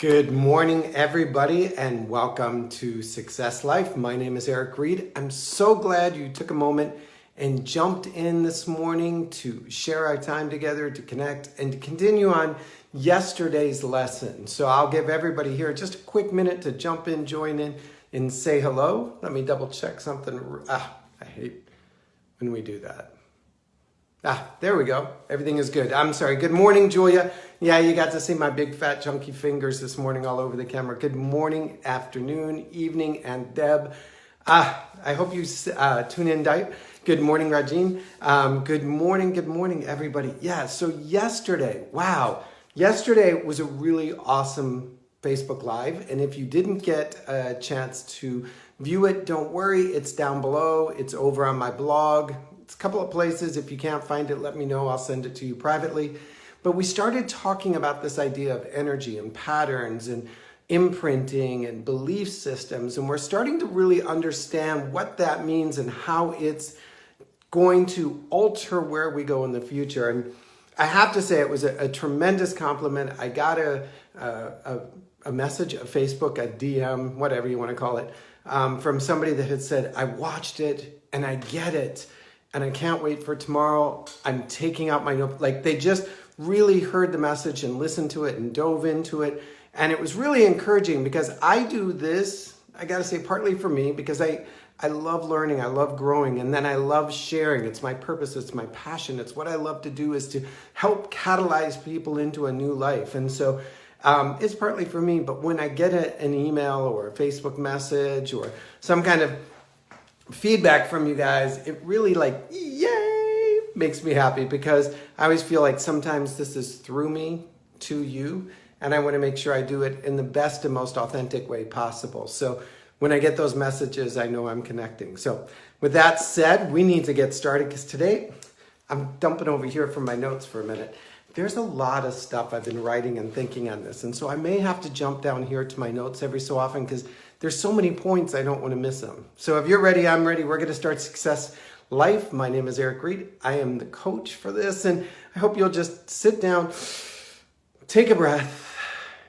Good morning, everybody, and welcome to Success Life. My name is G Reid. I'm so glad you took a moment and jumped in this morning to share our time together, to connect, and to continue on yesterday's lesson. So I'll give everybody here just a quick minute to jump in, join in, and say hello. Let me double check something. I hate when we do that. There we go. Everything is good. I'm sorry. Good morning, Julia. Yeah, you got to see my big fat chunky fingers this morning all over the camera. Good morning, afternoon, evening, and Deb. I hope you tune in, Dipe. Good morning, Rajin. Good morning, everybody. Yeah, so yesterday was a really awesome Facebook Live. And if you didn't get a chance to view it, don't worry. It's down below. It's over on my blog. It's a couple of places. If you can't find it, let me know. I'll send it to you privately. But we started talking about this idea of energy and patterns and imprinting and belief systems. And we're starting to really understand what that means and how it's going to alter where we go in the future. And I have to say it was a tremendous compliment. I got a message, a Facebook, a DM, whatever you want to call it, from somebody that had said, I watched it and I get it. And I can't wait for tomorrow. I'm taking out my note. Like they just really heard the message and listened to it and dove into it. And it was really encouraging because I do this, I got to say, partly for me, because I love learning, I love growing, and then I love sharing. It's my purpose, it's my passion. It's what I love to do is to help catalyze people into a new life. And so it's partly for me, but when I get an email or a Facebook message or some kind of feedback from you guys, it really yay, makes me happy because I always feel like sometimes this is through me to you, and I want to make sure I do it in the best and most authentic way possible. So when I get those messages, I know I'm connecting. So with that said, we need to get started because today I'm dumping over here from my notes for a minute. There's a lot of stuff I've been writing and thinking on this, and so I may have to jump down here to my notes every so often because there's so many points I don't want to miss them. So if you're ready, I'm ready. We're going to start Success Life. My name is G Reid. I am the coach for this, and I hope you'll just sit down, take a breath,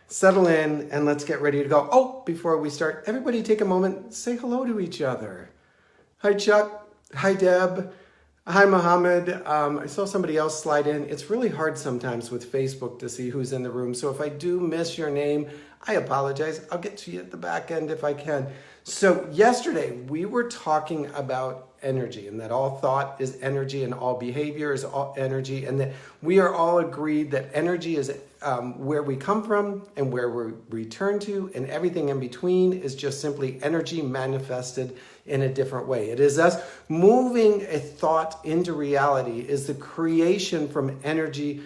settle in, and let's get ready to go. Oh, before we start, everybody take a moment, say hello to each other. Hi, Chuck. Hi, Deb. Hi, Mohammed. I saw somebody else slide in. It's really hard sometimes with Facebook to see who's in the room. So if I do miss your name, I apologize. I'll get to you at the back end if I can. So yesterday we were talking about energy and that all thought is energy and all behavior is all energy, and that we are all agreed that energy is where we come from and where we return to, and everything in between is just simply energy manifested in a different way. It is us moving a thought into reality, is the creation from energy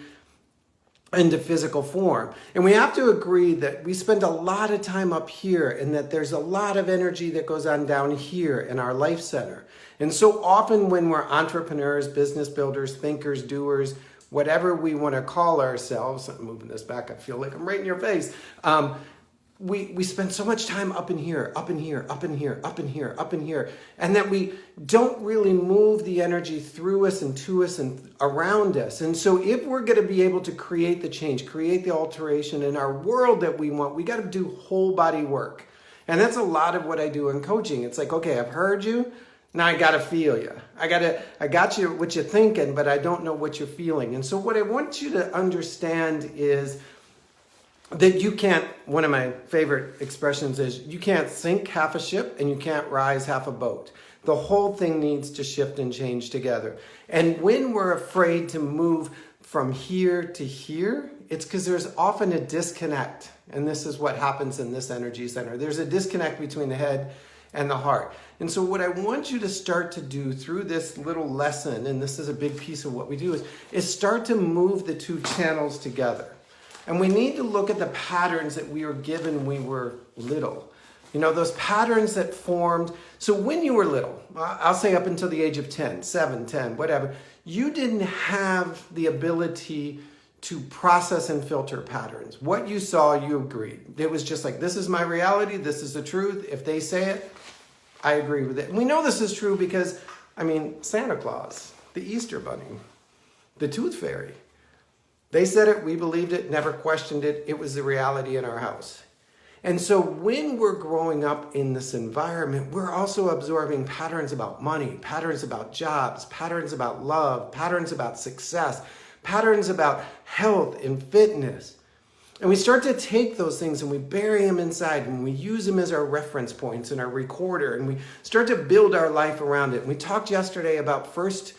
into physical form. And we have to agree that we spend a lot of time up here and that there's a lot of energy that goes on down here in our life center. And so often when we're entrepreneurs, business builders, thinkers, doers, whatever we want to call ourselves, I'm moving this back, I feel like I'm right in your face, we spend so much time up in here, up in here, up in here, up in here, up in here, and that we don't really move the energy through us and to us and around us. And so if we're going to be able to create the change, create the alteration in our world that we want, we got to do whole body work. And that's a lot of what I do in coaching. It's like, okay, I've heard you. Now I got to feel you. I got you what you're thinking, but I don't know what you're feeling. And so what I want you to understand is that you can't, one of my favorite expressions is, you can't sink half a ship and you can't rise half a boat. The whole thing needs to shift and change together. And when we're afraid to move from here to here, it's because there's often a disconnect. And this is what happens in this energy center. There's a disconnect between the head and the heart. And so what I want you to start to do through this little lesson, and this is a big piece of what we do, is start to move the two channels together. And we need to look at the patterns that we were given when we were little. You know, those patterns that formed. So when you were little, I'll say up until the age of 10, 7, 10, whatever, you didn't have the ability to process and filter patterns. What you saw, you agreed. It was just like, this is my reality, this is the truth. If they say it, I agree with it. And we know this is true because, Santa Claus, the Easter Bunny, the Tooth Fairy, They said it, we believed it, never questioned it. It was the reality in our house. And so when we're growing up in this environment, we're also absorbing patterns about money, patterns about jobs, patterns about love, patterns about success, patterns about health and fitness. And we start to take those things and we bury them inside and we use them as our reference points and our recorder, and we start to build our life around it. And we talked yesterday about first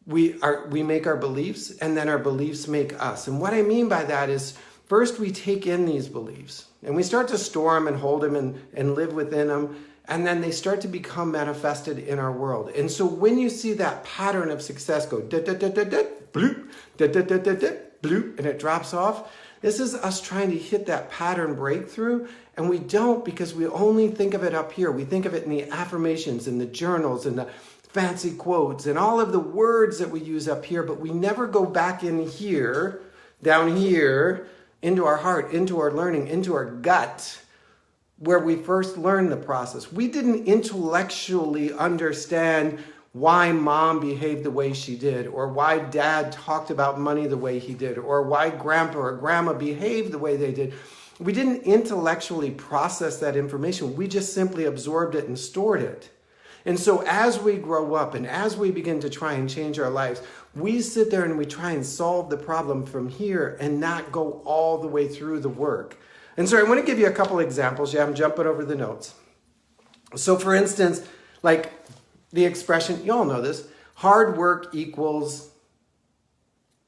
we make our beliefs, and then our beliefs make us. And what I mean by that is first we take in these beliefs and we start to store them and hold them and live within them. And then they start to become manifested in our world. And so when you see that pattern of success go bloop, bloop, and it drops off, this is us trying to hit that pattern breakthrough. And we don't, because we only think of it up here. We think of it in the affirmations and the journals and the fancy quotes and all of the words that we use up here, but we never go back in here, down here, into our heart, into our learning, into our gut, where we first learned the process. We didn't intellectually understand why mom behaved the way she did, or why dad talked about money the way he did, or why grandpa or grandma behaved the way they did. We didn't intellectually process that information. We just simply absorbed it and stored it. And so as we grow up and as we begin to try and change our lives, we sit there and we try and solve the problem from here and not go all the way through the work. And so I want to give you a couple examples. Yeah, I'm jumping over the notes. So for instance, like the expression, you all know this, hard work equals,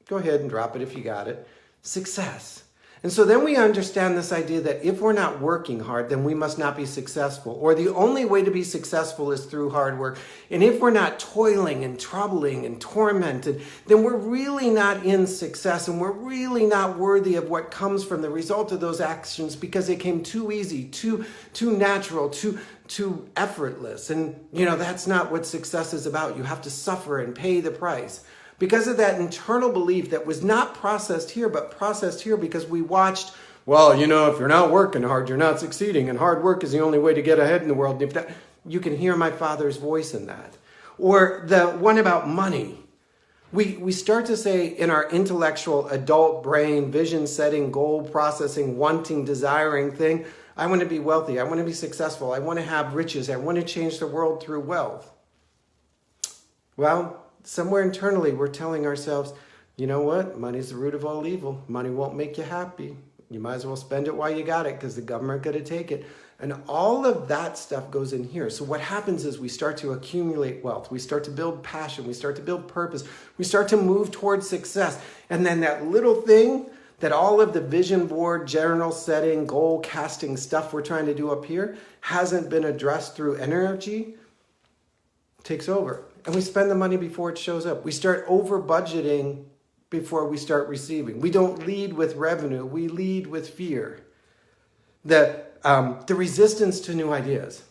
go ahead and drop it if you got it, success. And so then we understand this idea that if we're not working hard, then we must not be successful. Or the only way to be successful is through hard work. And if we're not toiling and troubling and tormented, then we're really not in success, and we're really not worthy of what comes from the result of those actions, because it came too easy, too natural, too effortless. And that's not what success is about. You have to suffer and pay the price. Because of that internal belief that was not processed here, but processed here because we watched, well, if you're not working hard, you're not succeeding, and hard work is the only way to get ahead in the world. If that, you can hear my father's voice in that. Or the one about money. We start to say in our intellectual adult brain, vision setting, goal processing, wanting, desiring thing, I want to be wealthy, I want to be successful, I want to have riches, I want to change the world through wealth. Well, somewhere internally, we're telling ourselves, you know what? Money's the root of all evil. Money won't make you happy. You might as well spend it while you got it, because the government going to take it. And all of that stuff goes in here. So what happens is we start to accumulate wealth. We start to build passion. We start to build purpose. We start to move towards success. And then that little thing that all of the vision board, general setting, goal casting stuff we're trying to do up here hasn't been addressed through energy, takes over. And we spend the money before it shows up. We start over budgeting before we start receiving. We don't lead with revenue. We lead with fear. The resistance to new ideas.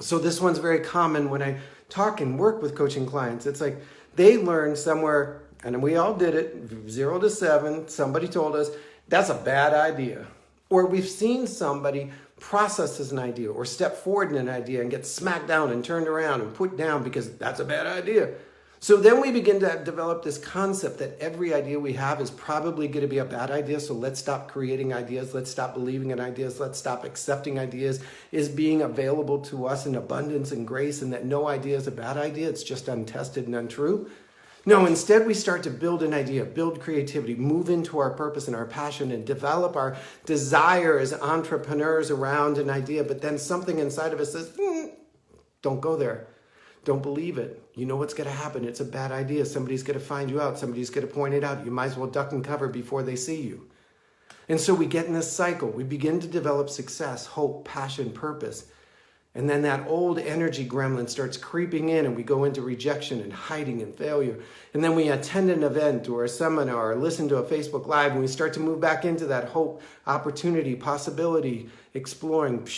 So this one's very common when I talk and work with coaching clients. It's like they learn somewhere, and we all did it, 0 to 7. Somebody told us, that's a bad idea. Or we've seen somebody process as an idea or step forward in an idea and get smacked down and turned around and put down because that's a bad idea. So then we begin to develop this concept that every idea we have is probably going to be a bad idea. So let's stop creating ideas. Let's stop believing in ideas. Let's stop accepting ideas as being available to us in abundance and grace, and that no idea is a bad idea. It's just untested and untrue. No, instead we start to build an idea, build creativity, move into our purpose and our passion, and develop our desire as entrepreneurs around an idea. But then something inside of us says, don't go there. Don't believe it. You know what's going to happen. It's a bad idea. Somebody's going to find you out. Somebody's going to point it out. You might as well duck and cover before they see you. And so we get in this cycle. We begin to develop success, hope, passion, purpose. And then that old energy gremlin starts creeping in, and we go into rejection and hiding and failure. And then we attend an event or a seminar or listen to a Facebook Live, and we start to move back into that hope, opportunity, possibility, exploring.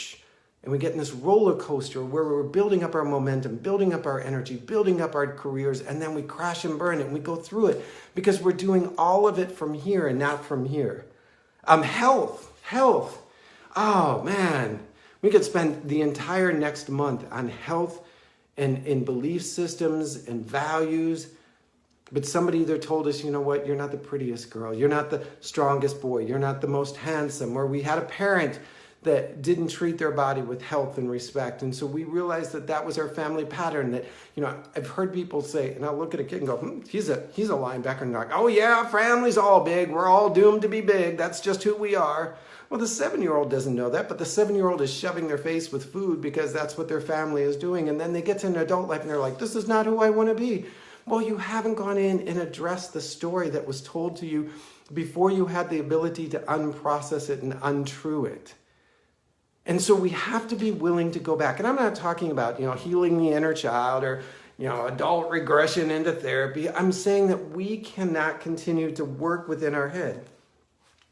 And we get in this roller coaster where we're building up our momentum, building up our energy, building up our careers, and then we crash and burn it, and we go through it because we're doing all of it from here and not from here. Health. Oh, man. We could spend the entire next month on health and in belief systems and values. But somebody either told us, you know what, you're not the prettiest girl, you're not the strongest boy, you're not the most handsome, or we had a parent that didn't treat their body with health and respect. And so we realized that that was our family pattern. That, I've heard people say, and I'll look at a kid and go, he's a linebacker. And they're like, oh yeah, family's all big. We're all doomed to be big. That's just who we are. Well, the 7-year-old doesn't know that, but the 7-year-old is shoving their face with food because that's what their family is doing. And then they get to an adult life and they're like, this is not who I want to be. Well, you haven't gone in and addressed the story that was told to you before you had the ability to unprocess it and untrue it. And so we have to be willing to go back. And I'm not talking about, healing the inner child or, adult regression into therapy. I'm saying that we cannot continue to work within our head.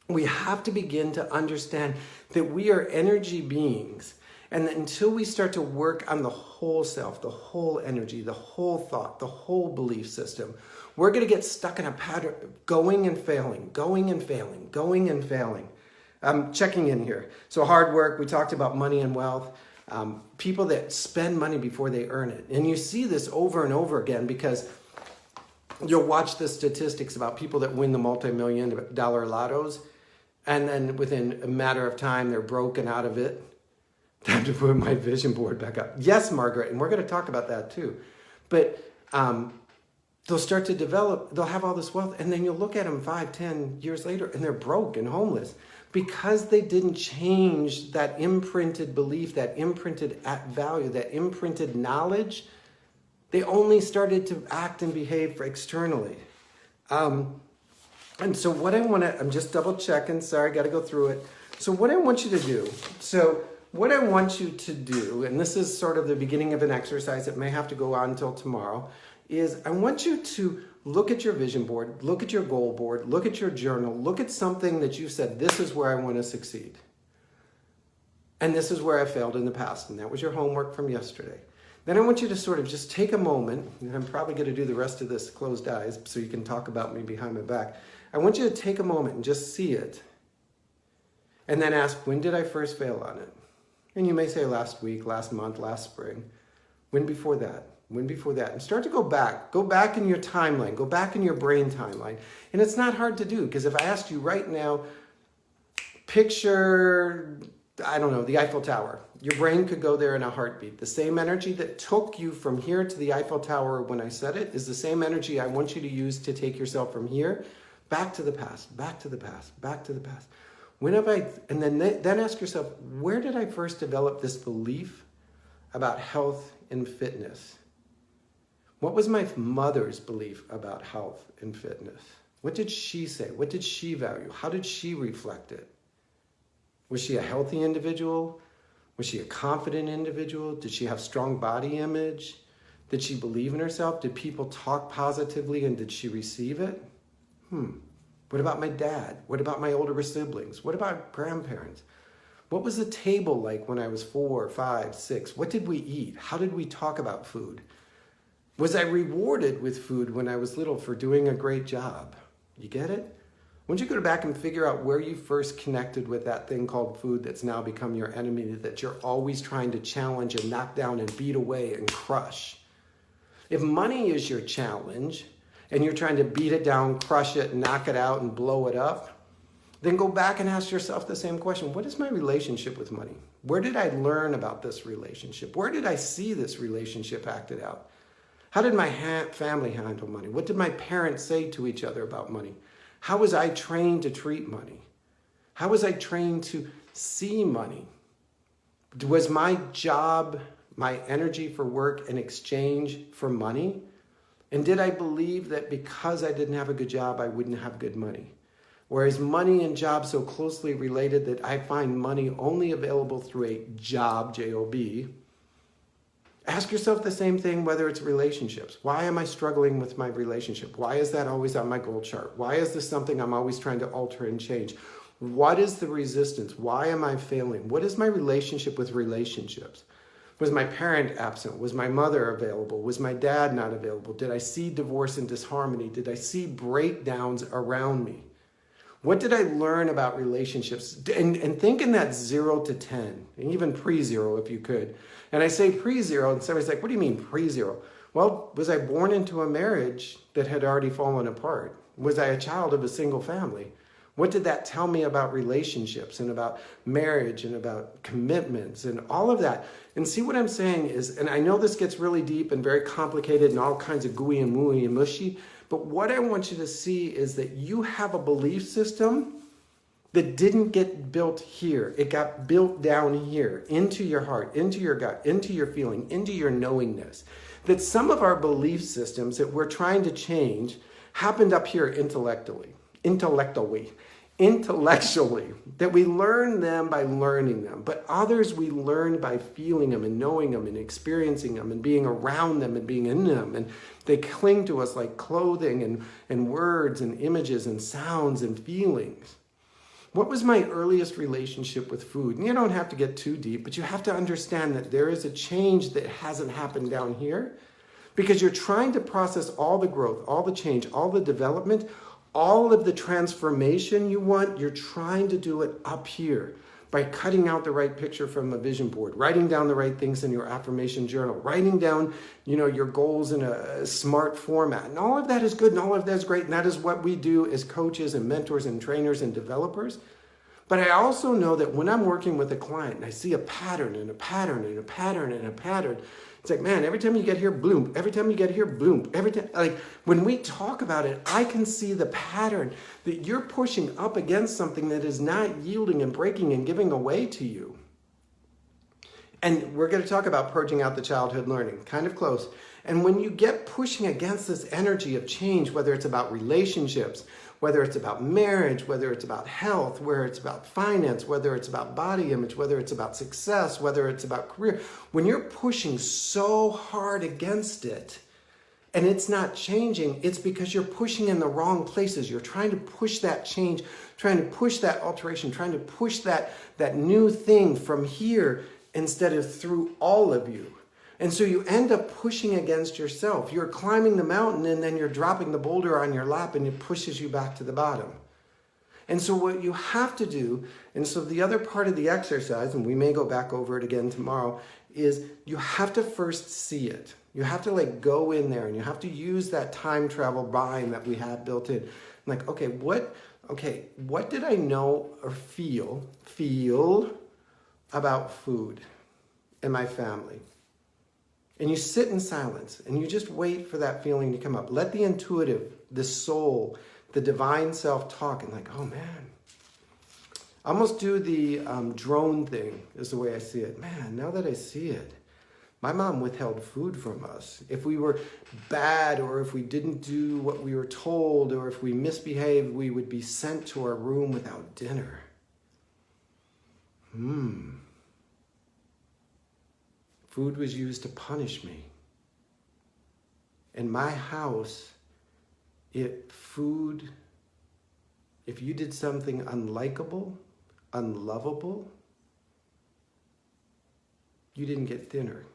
We have to begin to understand that we are energy beings. And that until we start to work on the whole self, the whole energy, the whole thought, the whole belief system, we're going to get stuck in a pattern of going and failing, going and failing, going and failing. I'm checking in here. So hard work, we talked about money and wealth. People that spend money before they earn it. And you see this over and over again because you'll watch the statistics about people that win the multi-million-dollar lottos. And then within a matter of time, they're broken out of it. Time to put my vision board back up. Yes, Margaret, and we're going to talk about that too. But they'll start to develop, they'll have all this wealth, and then you'll look at them 5-10 years later, and they're broke and homeless because they didn't change that imprinted belief, that imprinted value, that imprinted knowledge. They only started to act and behave externally. And so what I want to, I'm just double checking, sorry, got to go through it. So what I want you to do, and this is sort of the beginning of an exercise that may have to go on until tomorrow, is I want you to look at your vision board, look at your goal board, look at your journal, look at something that you said, this is where I want to succeed. And this is where I failed in the past. And that was your homework from yesterday. Then I want you to sort of just take a moment, and I'm probably going to do the rest of this closed eyes so you can talk about me behind my back. I want you to take a moment and just see it. And then ask, when did I first fail on it? And you may say last week, last month, last spring. When before that? When before that? And start to go back in your timeline, go back in your brain timeline. And it's not hard to do, because if I asked you right now, picture, I don't know, the Eiffel Tower. Your brain could go there in a heartbeat. The same energy that took you from here to the Eiffel Tower when I said it is the same energy I want you to use to take yourself from here back to the past, back to the past, back to the past. When have I, and then ask yourself, where did I first develop this belief about health and fitness? What was my mother's belief about health and fitness? What did she say? What did she value? How did she reflect it? Was she a healthy individual? Was she a confident individual? Did she have strong body image? Did she believe in herself? Did people talk positively and did she receive it? What about my dad? What about my older siblings? What about grandparents? What was the table like when I was 4, 5, 6? What did we eat? How did we talk about food? Was I rewarded with food when I was little for doing a great job? You get it? Once you go back and figure out where you first connected with that thing called food that's now become your enemy, that you're always trying to challenge and knock down and beat away and crush. If money is your challenge, and you're trying to beat it down, crush it, knock it out, and blow it up, then go back and ask yourself the same question. What is my relationship with money? Where did I learn about this relationship? Where did I see this relationship acted out? How did my family handle money? What did my parents say to each other about money? How was I trained to treat money? How was I trained to see money? Was my job, my energy for work, in exchange for money? And did I believe that because I didn't have a good job, I wouldn't have good money? Or is money and job so closely related that I find money only available through a job, J-O-B? Ask yourself the same thing, whether it's relationships. Why am I struggling with my relationship? Why is that always on my goal chart? Why is this something I'm always trying to alter and change? What is the resistance? Why am I failing? What is my relationship with relationships? Was my parent absent? Was my mother available? Was my dad not available? Did I see divorce and disharmony? Did I see breakdowns around me? What did I learn about relationships? And think in that 0 to 10, and even pre-0 if you could. And I say pre-0, and somebody's like, what do you mean pre-0? Well, was I born into a marriage that had already fallen apart? Was I a child of a single family? What did that tell me about relationships and about marriage and about commitments and all of that? And see what I'm saying is, and I know this gets really deep and very complicated and all kinds of gooey and mooey and mushy, but what I want you to see is that you have a belief system that didn't get built here. It got built down here, into your heart, into your gut, into your feeling, into your knowingness. That some of our belief systems that we're trying to change happened up here intellectually, that we learn them by learning them. But others we learn by feeling them and knowing them and experiencing them and being around them and being in them. And they cling to us like clothing and words and images and sounds and feelings. What was my earliest relationship with food? And you don't have to get too deep, but you have to understand that there is a change that hasn't happened down here because you're trying to process all the growth, all the change, all the development, all of the transformation you want. You're trying to do it up here by cutting out the right picture from a vision board, writing down the right things in your affirmation journal, writing down, your goals in a smart format. And all of that is good and all of that is great. And that is what we do as coaches and mentors and trainers and developers. But I also know that when I'm working with a client and I see a pattern and a pattern and a pattern and a pattern, it's like, man, every time you get here, bloom. Every time you get here, bloom. Every time, like when we talk about it, I can see the pattern that you're pushing up against something that is not yielding and breaking and giving away to you. And we're going to talk about purging out the childhood learning, kind of close. And when you get pushing against this energy of change, whether it's about relationships, whether it's about marriage, whether it's about health, whether it's about finance, whether it's about body image, whether it's about success, whether it's about career, when you're pushing so hard against it and it's not changing, it's because you're pushing in the wrong places. You're trying to push that change, trying to push that alteration, trying to push that new thing from here instead of through all of you. And so you end up pushing against yourself. You're climbing the mountain and then you're dropping the boulder on your lap and it pushes you back to the bottom. And so what you have to do, and so the other part of the exercise, and we may go back over it again tomorrow, is you have to first see it. You have to go in there and you have to use that time travel mind that we have built in. Like, what did I know or feel about food and my family? And you sit in silence and you just wait for that feeling to come up. Let the intuitive, the soul, the divine self talk and oh man. I almost do the drone thing is the way I see it. Man, now that I see it, my mom withheld food from us. If we were bad or if we didn't do what we were told or if we misbehaved, we would be sent to our room without dinner. Food was used to punish me. In my house, if you did something unlikable, unlovable, you didn't get dinner.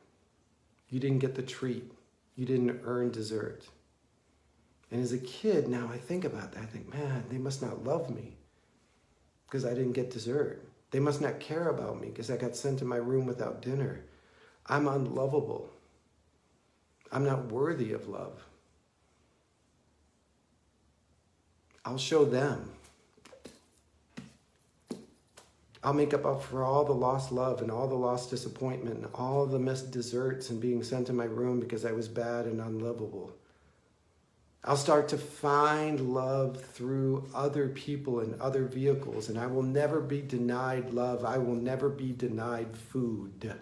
You didn't get the treat. You didn't earn dessert. And as a kid, now I think about that. I think, man, they must not love me because I didn't get dessert. They must not care about me because I got sent to my room without dinner. I'm unlovable. I'm not worthy of love. I'll show them. I'll make up for all the lost love and all the lost disappointment and all the missed desserts and being sent to my room because I was bad and unlovable. I'll start to find love through other people and other vehicles, and I will never be denied love. I will never be denied food.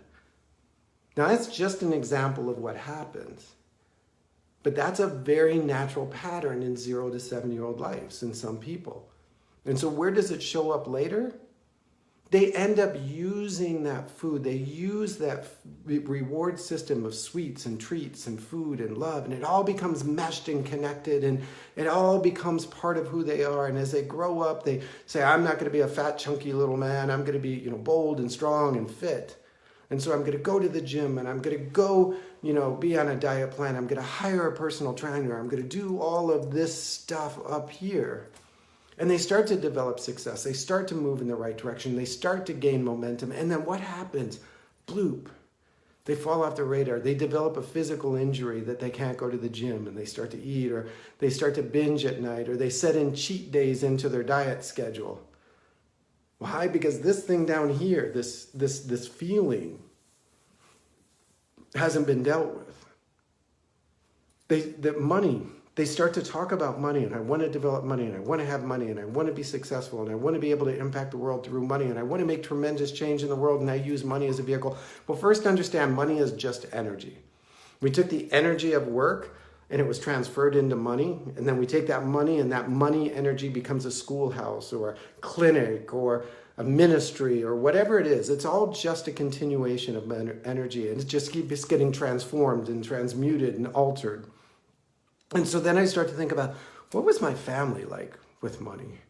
Now, that's just an example of what happens. But that's a very natural pattern in 0 to 7-year-old lives in some people. And so where does it show up later? They end up using that food. They use that reward system of sweets and treats and food and love. And it all becomes meshed and connected. And it all becomes part of who they are. And as they grow up, they say, I'm not going to be a fat, chunky little man. I'm going to be, bold and strong and fit. And so I'm going to go to the gym and I'm going to go, be on a diet plan. I'm going to hire a personal trainer. I'm going to do all of this stuff up here. And they start to develop success. They start to move in the right direction. They start to gain momentum. And then what happens? Bloop. They fall off the radar. They develop a physical injury that they can't go to the gym, and they start to eat, or they start to binge at night, or they set in cheat days into their diet schedule. Why? Because this thing down here, this feeling, hasn't been dealt with. They start to talk about money, and I want to develop money, and I want to have money, and I want to be successful, and I want to be able to impact the world through money, and I want to make tremendous change in the world, and I use money as a vehicle. Well, first understand money is just energy. We took the energy of work, and it was transferred into money, and then we take that money, and that money energy becomes a schoolhouse or a clinic or a ministry or whatever it is. It's all just a continuation of energy, and it just keeps getting transformed and transmuted and altered. And so then I start to think about, what was my family like with money?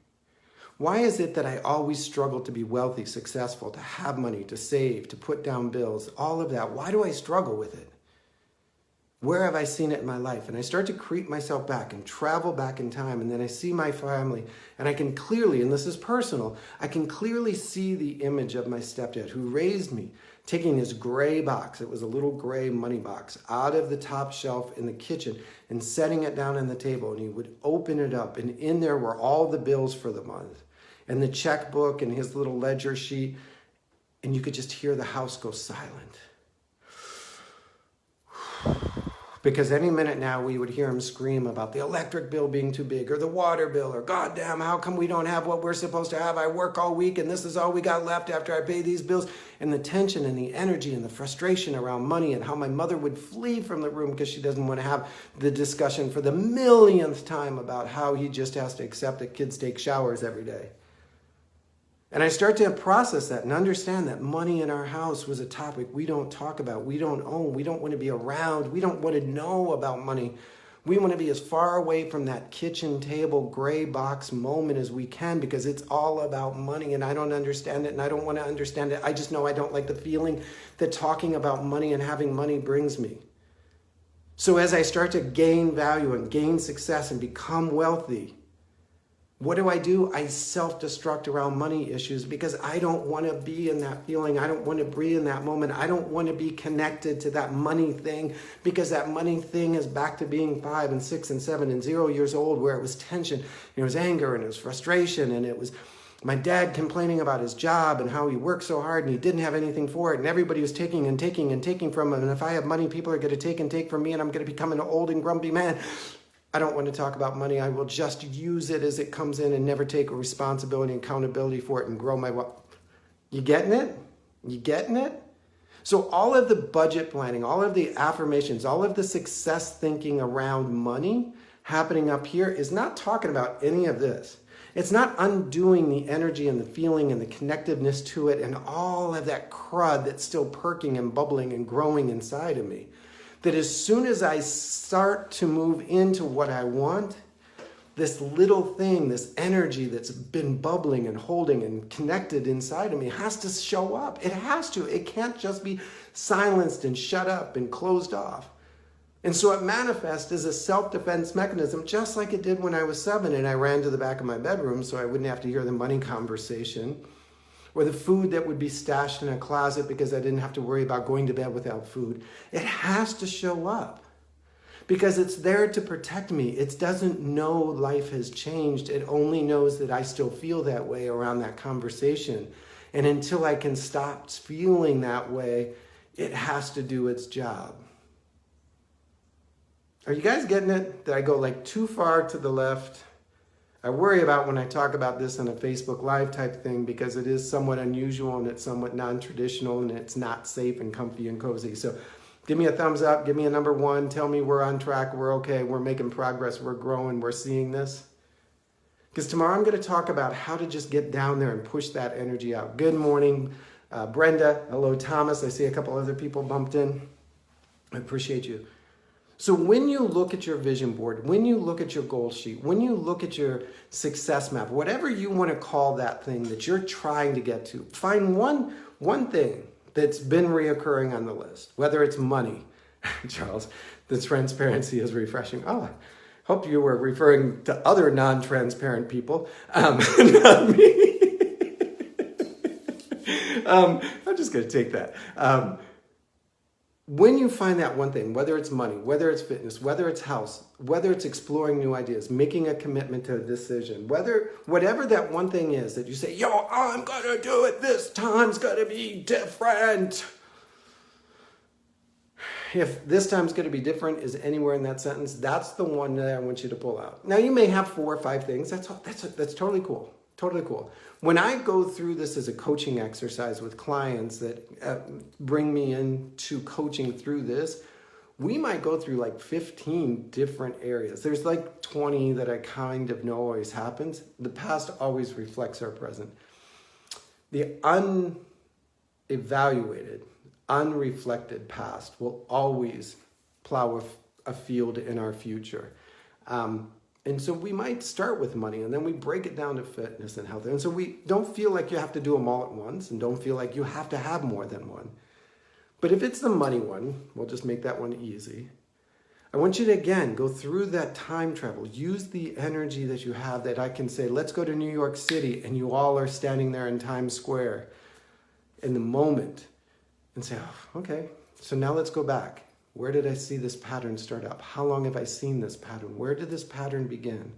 Why is it that I always struggle to be wealthy, successful, to have money, to save, to put down bills, all of that? Why do I struggle with it? Where have I seen it in my life? And I start to creep myself back and travel back in time. And then I see my family, and I can clearly, and this is personal, I can clearly see the image of my stepdad who raised me, taking his gray box, it was a little gray money box, out of the top shelf in the kitchen and setting it down on the table. And he would open it up, and in there were all the bills for the month and the checkbook and his little ledger sheet. And you could just hear the house go silent. Because any minute now we would hear him scream about the electric bill being too big, or the water bill, or goddamn, how come we don't have what we're supposed to have? I work all week and this is all we got left after I pay these bills. And the tension and the energy and the frustration around money, and how my mother would flee from the room because she doesn't want to have the discussion for the millionth time about how he just has to accept that kids take showers every day. And I start to process that and understand that money in our house was a topic we don't talk about, we don't own, we don't want to be around, we don't want to know about money. We want to be as far away from that kitchen table gray box moment as we can, because it's all about money, and I don't understand it, and I don't want to understand it. I just know I don't like the feeling that talking about money and having money brings me. So as I start to gain value and gain success and become wealthy, what do? I self-destruct around money issues because I don't want to be in that feeling. I don't want to be in that moment. I don't want to be connected to that money thing, because that money thing is back to being 5 and 6 and 7 and 0 years old, where it was tension, it was anger, and it was frustration, and it was my dad complaining about his job and how he worked so hard and he didn't have anything for it, and everybody was taking and taking and taking from him. And if I have money, people are going to take and take from me, and I'm going to become an old and grumpy man. I don't want to talk about money. I will just use it as it comes in and never take responsibility and accountability for it and grow my wealth. You getting it? You getting it? So all of the budget planning, all of the affirmations, all of the success thinking around money happening up here is not talking about any of this. It's not undoing the energy and the feeling and the connectiveness to it and all of that crud that's still perking and bubbling and growing inside of me. That as soon as I start to move into what I want, this little thing, this energy that's been bubbling and holding and connected inside of me has to show up. It has to. It can't just be silenced and shut up and closed off. And so it manifests as a self-defense mechanism, just like it did when I was 7 and I ran to the back of my bedroom so I wouldn't have to hear the money conversation, or the food that would be stashed in a closet because I didn't have to worry about going to bed without food. It has to show up because it's there to protect me. It doesn't know life has changed. It only knows that I still feel that way around that conversation. And until I can stop feeling that way, it has to do its job. Are you guys getting it? Did I go like too far to the left? I worry about when I talk about this on a Facebook Live type thing, because it is somewhat unusual and it's somewhat non-traditional and it's not safe and comfy and cozy. So give me a thumbs up, give me a number 1, tell me we're on track, we're okay, we're making progress, we're growing, we're seeing this. Because tomorrow I'm going to talk about how to just get down there and push that energy out. Good morning, Brenda. Hello, Thomas. I see a couple other people bumped in. I appreciate you. So when you look at your vision board, when you look at your goal sheet, when you look at your success map, whatever you want to call that thing that you're trying to get to, find one thing that's been reoccurring on the list, whether it's money. Charles, the transparency is refreshing. Oh, hope you were referring to other non-transparent people, not me. I'm just going to take that. when you find that one thing, whether it's money, whether it's fitness, whether it's house, whether it's exploring new ideas, making a commitment to a decision, whatever that one thing is that you say, yo, I'm gonna do it, this time's gonna be different. If this time's gonna be different is anywhere in that sentence, that's the one that I want you to pull out. Now you may have 4 or 5 things, that's totally cool, totally cool. When I go through this as a coaching exercise with clients that bring me into coaching through this, we might go through like 15 different areas. There's like 20 that I kind of know always happens. The past always reflects our present. The unevaluated, unreflected past will always plow a field in our future. And so we might start with money and then we break it down to fitness and health. And so we don't feel like you have to do them all at once and don't feel like you have to have more than one. But if it's the money one, we'll just make that one easy. I want you to, again, go through that time travel. Use the energy that you have that I can say, let's go to New York City, and you all are standing there in Times Square in the moment and say, oh, okay, so now let's go back. Where did I see this pattern start up? How long have I seen this pattern? Where did this pattern begin?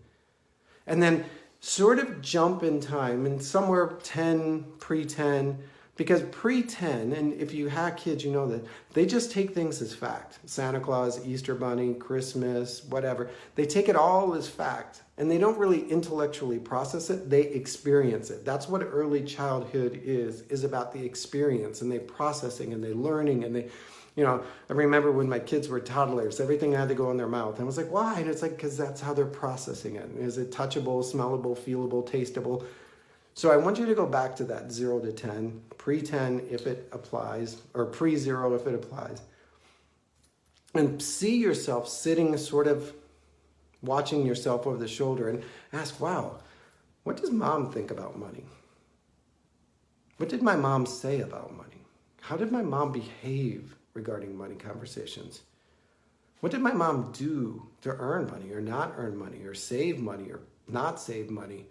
And then sort of jump in time and somewhere pre-10, because pre-10, and if you have kids, you know that they just take things as fact. Santa Claus, Easter Bunny, Christmas, whatever. They take it all as fact and they don't really intellectually process it. They experience it. That's what early childhood is about, the experience, and they processing and they learning and they, you know, I remember when my kids were toddlers, everything had to go in their mouth. And I was like, why? And it's like, because that's how they're processing it. Is it touchable, smellable, feelable, tasteable? So I want you to go back to that 0 to 10, pre-10 if it applies, or pre-0 if it applies. And see yourself sitting sort of watching yourself over the shoulder and ask, wow, what does mom think about money? What did my mom say about money? How did my mom behave regarding money conversations? What did my mom do to earn money or not earn money or save money or not save money?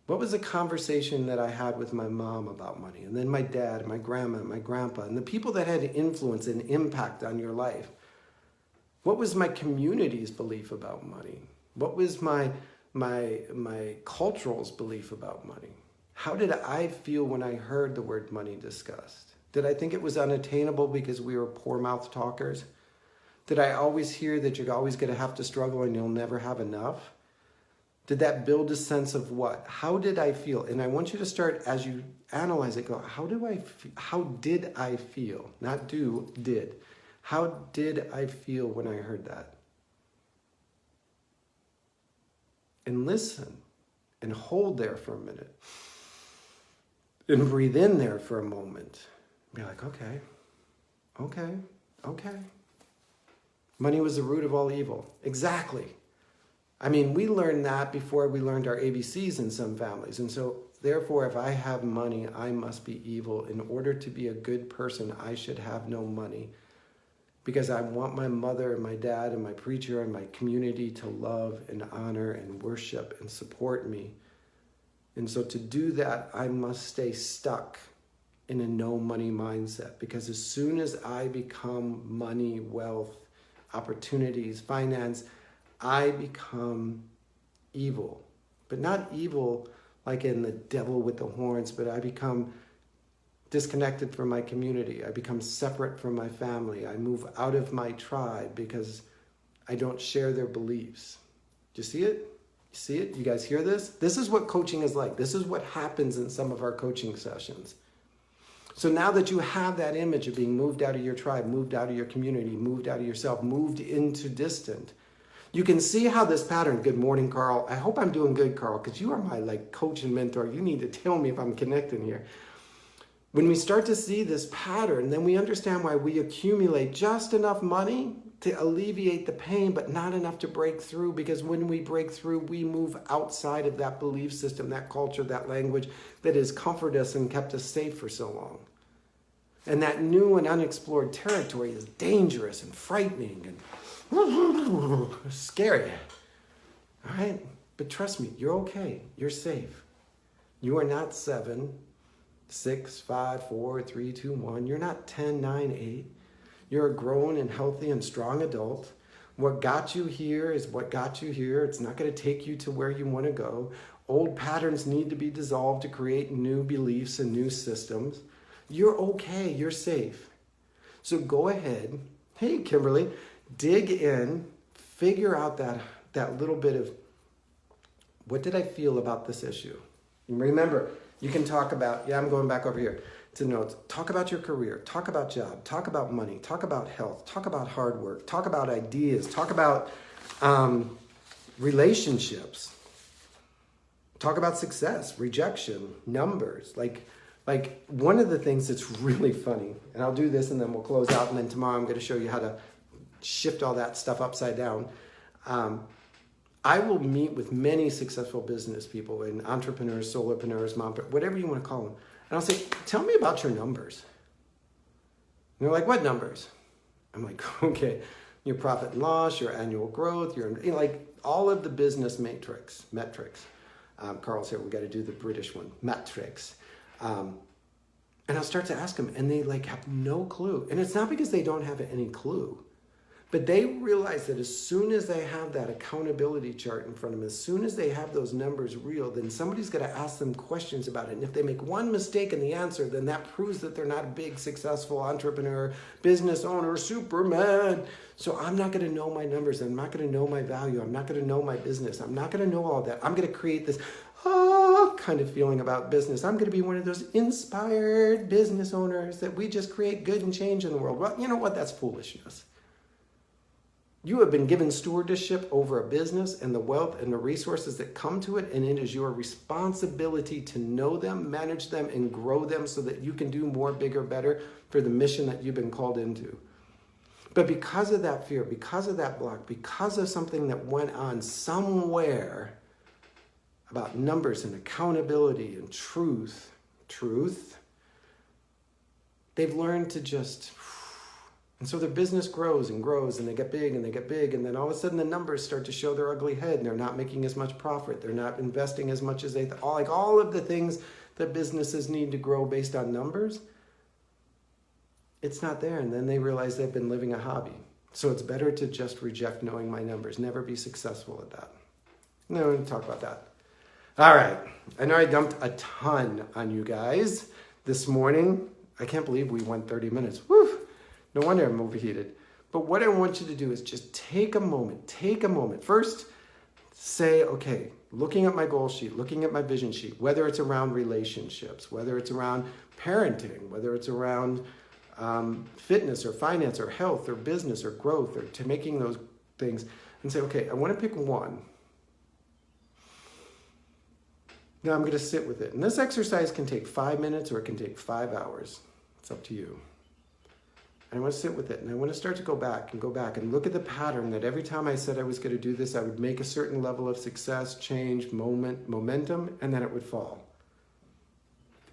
What was the conversation that I had with my mom about money? And then my dad, my grandma, my grandpa, and the people that had influence and impact on your life. What was my community's belief about money? What was my cultural's belief about money? How did I feel when I heard the word money discussed? Did I think it was unattainable because we were poor mouth talkers? Did I always hear that you're always going to have to struggle and you'll never have enough? Did that build a sense of what? How did I feel? And I want you to start, as you analyze it, go, how did I feel? Not do, did. How did I feel when I heard that? And listen and hold there for a minute. And breathe in there for a moment. Be like, okay. Money was the root of all evil. Exactly. I mean, we learned that before we learned our ABCs in some families. And so, therefore, if I have money, I must be evil. In order to be a good person, I should have no money. Because I want my mother and my dad and my preacher and my community to love and honor and worship and support me. And so to do that, I must stay stuck in a no money mindset. Because as soon as I become money, wealth, opportunities, finance, I become evil. But not evil like in the devil with the horns, but I become disconnected from my community. I become separate from my family. I move out of my tribe because I don't share their beliefs. Do you see it? You see it? You guys hear this? This is what coaching is like. This is what happens in some of our coaching sessions. So now that you have that image of being moved out of your tribe, moved out of your community, moved out of yourself, moved into distant, you can see how this pattern, good morning, Carl. I hope I'm doing good, Carl, because you are my coach and mentor. You need to tell me if I'm connecting here. When we start to see this pattern, then we understand why we accumulate just enough money to alleviate the pain, but not enough to break through, because when we break through, we move outside of that belief system, that culture, that language that has comforted us and kept us safe for so long. And that new and unexplored territory is dangerous and frightening and scary. All right? But trust me, you're okay. You're safe. You are not 7, 6, 5, 4, 3, 2, 1. You're not 10, 9, 8. You're a grown and healthy and strong adult. What got you here is what got you here. It's not going to take you to where you want to go. Old patterns need to be dissolved to create new beliefs and new systems. You're okay. You're safe. So go ahead. Hey, Kimberly, dig in, figure out that little bit of what did I feel about this issue? And remember, you can talk about, I'm going back over here to notes. Talk about your career, talk about job, talk about money, talk about health, talk about hard work, talk about ideas, talk about relationships, talk about success, rejection, numbers. Like one of the things that's really funny, and I'll do this and then we'll close out, and then tomorrow I'm going to show you how to shift all that stuff upside down. I will meet with many successful business people and entrepreneurs, solopreneurs, whatever you want to call them. And I'll say, tell me about your numbers. And they're like, what numbers? I'm like, okay, your profit and loss, your annual growth, like all of the business metrics. Carl's here, we got to do the British one, metrics. And I'll start to ask them, and they like have no clue. And it's not because they don't have any clue. But they realize that as soon as they have that accountability chart in front of them, as soon as they have those numbers real, then somebody's going to ask them questions about it. And if they make one mistake in the answer, then that proves that they're not a big, successful entrepreneur, business owner, Superman. So I'm not going to know my numbers. I'm not going to know my value. I'm not going to know my business. I'm not going to know all that. I'm going to create this kind of feeling about business. I'm going to be one of those inspired business owners that we just create good and change in the world. Well, you know what? That's foolishness. You have been given stewardship over a business and the wealth and the resources that come to it, and it is your responsibility to know them, manage them, and grow them so that you can do more, bigger, better for the mission that you've been called into. But because of that fear, because of that block, because of something that went on somewhere about numbers and accountability and truth, they've learned to just... And so their business grows and grows, and they get big and they get big, and then all of a sudden the numbers start to show their ugly head, and they're not making as much profit. They're not investing as much as they thought. Like all of the things that businesses need to grow based on numbers, it's not there. And then they realize they've been living a hobby. So it's better to just reject knowing my numbers, never be successful at that. No, we're going to talk about that. All right. I know I dumped a ton on you guys this morning. I can't believe we went 30 minutes. Woo! No wonder I'm overheated. But what I want you to do is just take a moment. First, say, okay, looking at my goal sheet, looking at my vision sheet, whether it's around relationships, whether it's around parenting, whether it's around fitness or finance or health or business or growth or to making those things, and say, okay, I want to pick one. Now I'm going to sit with it. And this exercise can take 5 minutes or it can take 5 hours. It's up to you. I want to sit with it, and I want to start to go back and look at the pattern that every time I said I was going to do this, I would make a certain level of success, change, momentum, and then it would fall.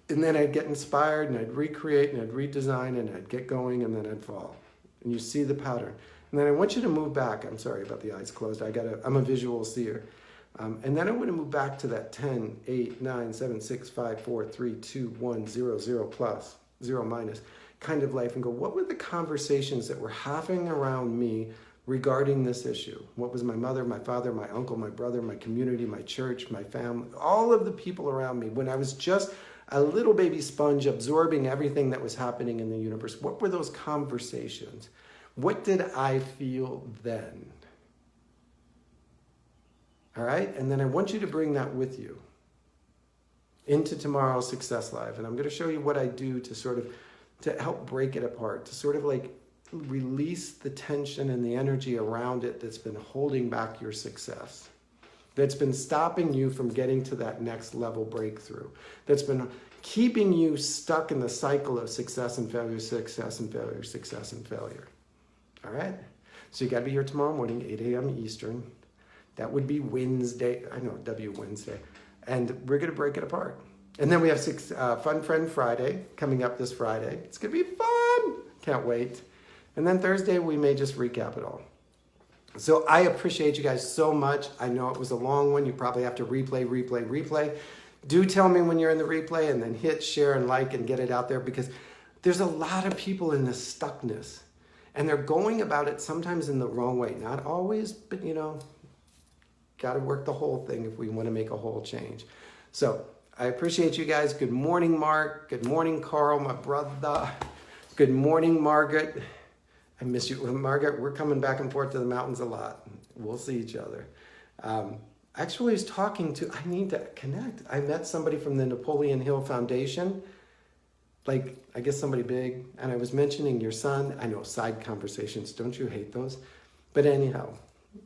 And then I'd get inspired, and I'd recreate, and I'd redesign, and I'd get going, and then I'd fall. And you see the pattern. And then I want you to move back. I'm sorry about the eyes closed. I'm a visual seer. And then I want to move back to that 10, 8, 9, 7, 6, 5, 4, 3, 2, 1, 0, 0 plus, 0 minus. Kind of life, and go, what were the conversations that were happening around me regarding this issue? What was my mother, my father, my uncle, my brother, my community, my church, my family, all of the people around me, when I was just a little baby sponge absorbing everything that was happening in the universe? What were those conversations? What did I feel then? All right, and then I want you to bring that with you into tomorrow's Success Live, and I'm going to show you what I do to help break it apart, to sort of like release the tension and the energy around it that's been holding back your success, that's been stopping you from getting to that next level breakthrough, that's been keeping you stuck in the cycle of success and failure, success and failure, success and failure. All right? So you got to be here tomorrow morning, 8 a.m. Eastern. That would be Wednesday. I know, Wednesday. And we're going to break it apart. And then we have Fun Friend Friday coming up this Friday. It's going to be fun. Can't wait. And then Thursday, we may just recap it all. So I appreciate you guys so much. I know it was a long one. You probably have to replay. Do tell me when you're in the replay, and then hit share and like and get it out there, because there's a lot of people in this stuckness. And they're going about it sometimes in the wrong way. Not always, but got to work the whole thing if we want to make a whole change. So I appreciate you guys. Good morning, Mark. Good morning, Carl, my brother. Good morning, Margaret. I miss you. Margaret, we're coming back and forth to the mountains a lot. We'll see each other. Actually, I was talking to, I need to connect. I met somebody from the Napoleon Hill Foundation, like, I guess somebody big, and I was mentioning your son. I know, side conversations, don't you hate those? But anyhow,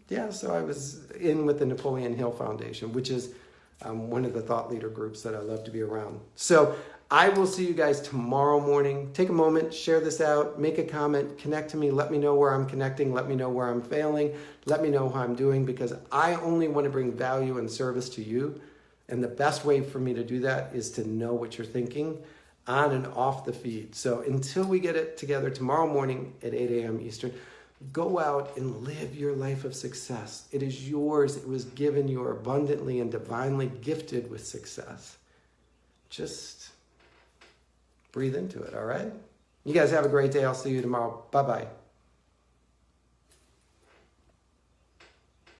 yeah, so I was in with the Napoleon Hill Foundation, which is one of the thought leader groups that I love to be around. So I will see you guys tomorrow morning. Take a moment, share this out, make a comment, connect to me, let me know where I'm connecting, let me know where I'm failing, let me know how I'm doing, because I only want to bring value and service to you. And the best way for me to do that is to know what you're thinking on and off the feed. So until we get it together tomorrow morning at 8 a.m. Eastern, go out and live your life of success. It is yours. It was given. You are abundantly and divinely gifted with success. Just breathe into it, all right? You guys have a great day. I'll see you tomorrow. Bye-bye.